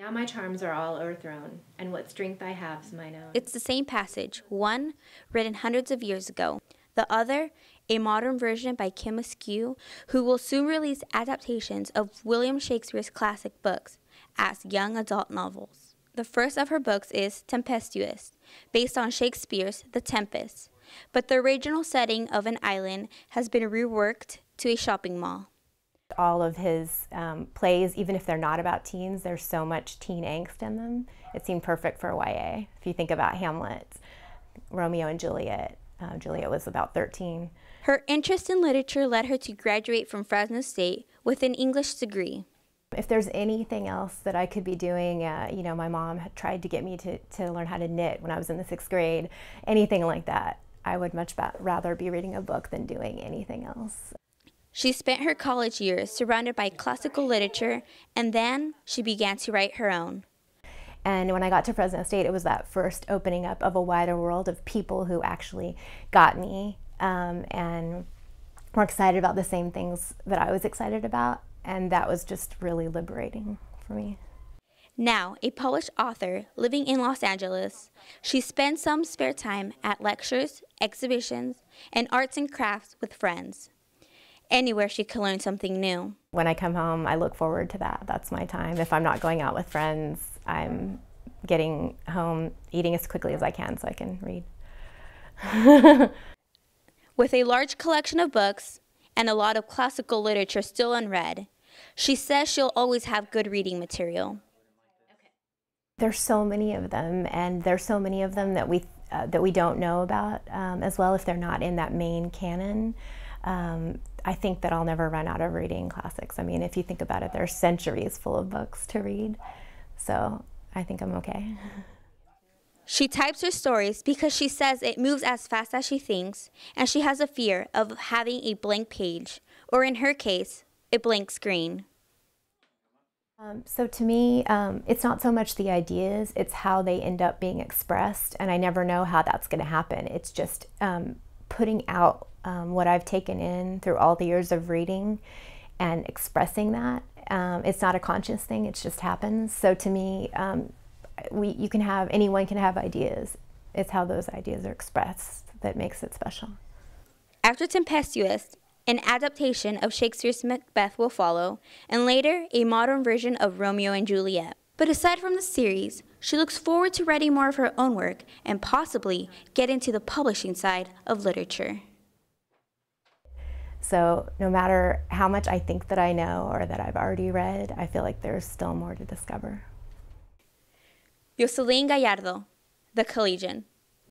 Now my charms are all o'erthrown, and what strength I have's mine own. It's the same passage, one written hundreds of years ago. The other, a modern version by Kim Askew, who will soon release adaptations of William Shakespeare's classic books as young adult novels. The first of her books is Tempestuous, based on Shakespeare's The Tempest, but the original setting of an island has been reworked to a shopping mall. All of his plays, even if they're not about teens, there's so much teen angst in them. It seemed perfect for YA. If you think about Hamlet, Romeo and Juliet, Juliet was about 13. Her interest in literature led her to graduate from Fresno State with an English degree. If there's anything else that I could be doing, you know, my mom had tried to get me to learn how to knit when I was in the 6th grade, anything like that. I would much rather be reading a book than doing anything else. She spent her college years surrounded by classical literature, and then she began to write her own. And when I got to Fresno State, it was that first opening up of a wider world of people who actually got me and were excited about the same things that I was excited about, and that was just really liberating for me. Now, a published author living in Los Angeles, she spends some spare time at lectures, exhibitions, and arts and crafts with friends. Anywhere she can learn something new. When I come home, I look forward to that. That's my time. If I'm not going out with friends, I'm getting home, eating as quickly as I can so I can read. With a large collection of books and a lot of classical literature still unread, she says she'll always have good reading material. There's so many of them, and there's so many of them that we don't know about as well if they're not in that main canon. I think that I'll never run out of reading classics. I mean, if you think about it, there's centuries full of books to read, so I think I'm okay. She types her stories because she says it moves as fast as she thinks, and she has a fear of having a blank page, or in her case, a blank screen. So to me, it's not so much the ideas, it's how they end up being expressed, and I never know how that's going to happen. It's just putting out what I've taken in through all the years of reading and expressing that. It's not a conscious thing, it just happens. So to me, anyone can have ideas. It's how those ideas are expressed that makes it special. After Tempestuous, an adaptation of Shakespeare's Macbeth will follow, and later a modern version of Romeo and Juliet. But aside from the series, she looks forward to writing more of her own work and possibly get into the publishing side of literature. So no matter how much I think that I know or that I've already read, I feel like there's still more to discover. Jocelyn Gallardo, The Collegian.